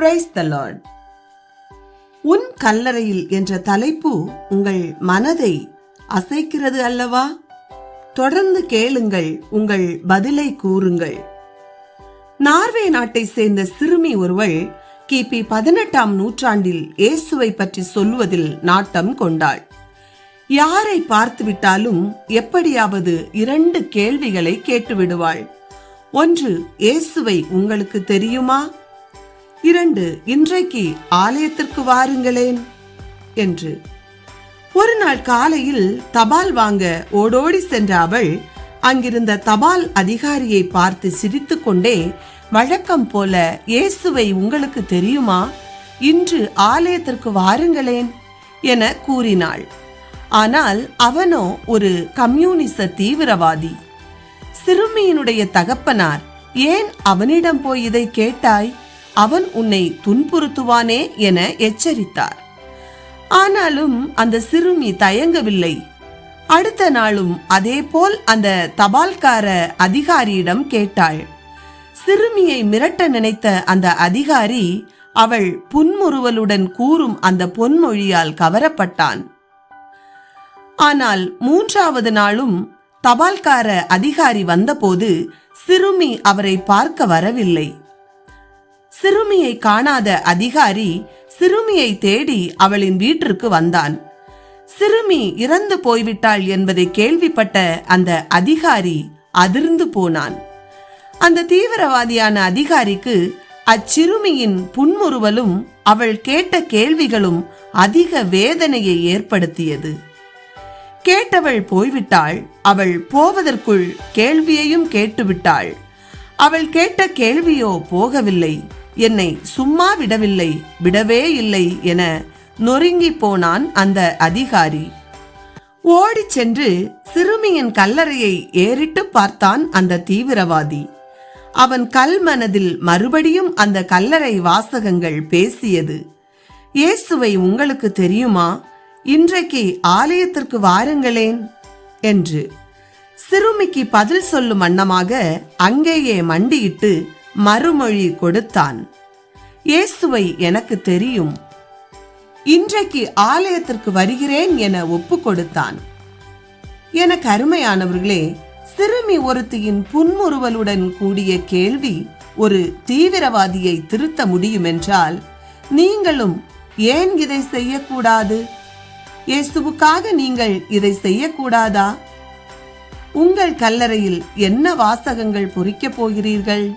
Praise the Lord. உன் கல்லறையில் என்ற தலைப்பு உங்கள் மனதை அசைக்கிறது அல்லவா? தொடர்ந்து கேளுங்கள், உங்கள் பதிலை கூறுங்கள். நார்வே நாட்டை சேர்ந்த சிறுமி ஒருவள் கிபி 18ஆம் நூற்றாண்டில் இயேசுவை பற்றி சொல்வதில் நாட்டம் கொண்டாள். யாரை பார்த்துவிட்டாலும் எப்படியாவது 2 கேள்விகளை கேட்டுவிடுவாள். 1, இயேசுவை உங்களுக்கு தெரியுமா? 2, இன்றைக்கு ஆலயத்திற்கு வாருங்களேன் என்று. ஒரு நாள் காலையில் தபால் வாங்க ஓடோடி சென்ற அவள் அங்கிருந்த தபால் அதிகாரியை பார்த்து சிரித்துக்கொண்டே வழக்கம் போல, இயேசுவை உங்களுக்கு தெரியுமா? இன்று ஆலயத்திற்கு வாருங்களேன் என கூறினாள். ஆனால் அவனோ ஒரு கம்யூனிச தீவிரவாதி. சிறுமியினுடைய தகப்பனார், ஏன் அவனிடம் போய் இதை கேட்டாய்? அவன் உன்னை துன்புறுத்துவானே என எச்சரித்தார். ஆனாலும் அந்த சிறுமி தயங்கவில்லை. அடுத்த நாளும் அதேபோல் அந்த தபால்கார அதிகாரியிடம் கேட்டாள். சிறுமியை மிரட்ட நினைத்த அந்த அதிகாரி அவள் புன்முறுவலுடன் கூறும் அந்த பொன்மொழியால் கவரப்பட்டான். ஆனால் 3வது நாளும் தபால்கார அதிகாரி வந்தபோது சிறுமி அவரை பார்க்க வரவில்லை. சிறுமியை காணாத அதிகாரி சிறுமியை தேடி அவளின் வீட்டிற்கு வந்தான். சிறுமி இறந்து போய்விட்டாள் என்பதை கேள்விப்பட்ட அந்த அதிகாரி அதிர்ந்து போனான். அந்த தீவிரவாதியான அதிகாரிக்கு அச்சிறுமியின் புன்முறுவலும் அவள் கேட்ட கேள்விகளும் அதிக வேதனையை ஏற்படுத்தியது. கேட்டவள் போய்விட்டாள். அவள் போவதற்குள் கேள்வியையும் கேட்டுவிட்டாள். அவள் கேட்ட கேள்வியோ போகவில்லை. என்னை சும்மா விடவே இல்லை என நொறுங்கி போனான் அந்த அதிகாரி. ஓடி சென்று சிறுமியின் கல்லறையை ஏறிட்டு பார்த்தான் அந்த தீவிரவாதி. அவன் கல் மனதில் மறுபடியும் அந்த கல்லறை வாசகங்கள் பேசியது. இயேசுவை உங்களுக்கு தெரியுமா? இன்றைக்கு ஆலயத்திற்கு வாருங்களேன் என்று. சிறுமிக்கு பதில் சொல்லும் வண்ணமாக அங்கேயே மண்டியிட்டு மறுமொழி கொடுத்தான். இயேசுவை எனக்கு தெரியும், இன்றைக்கு ஆலயத்திற்கு வருகிறேன் என ஒப்பு கொடுத்தான். எனக்கு அருமையானவர்களே, சிறுமி ஒருத்தியின் புன்முறுவலுடன் கூடிய கேள்வி ஒரு தீவிரவாதியை திருத்த முடியும் என்றால், நீங்களும் ஏன் இதை செய்யக்கூடாது? இயேசுவுக்காக நீங்கள் இதை செய்யக்கூடாதா? உங்கள் கல்லறையில் என்ன வாசகங்கள் பொறிக்கப் போகிறீர்கள்?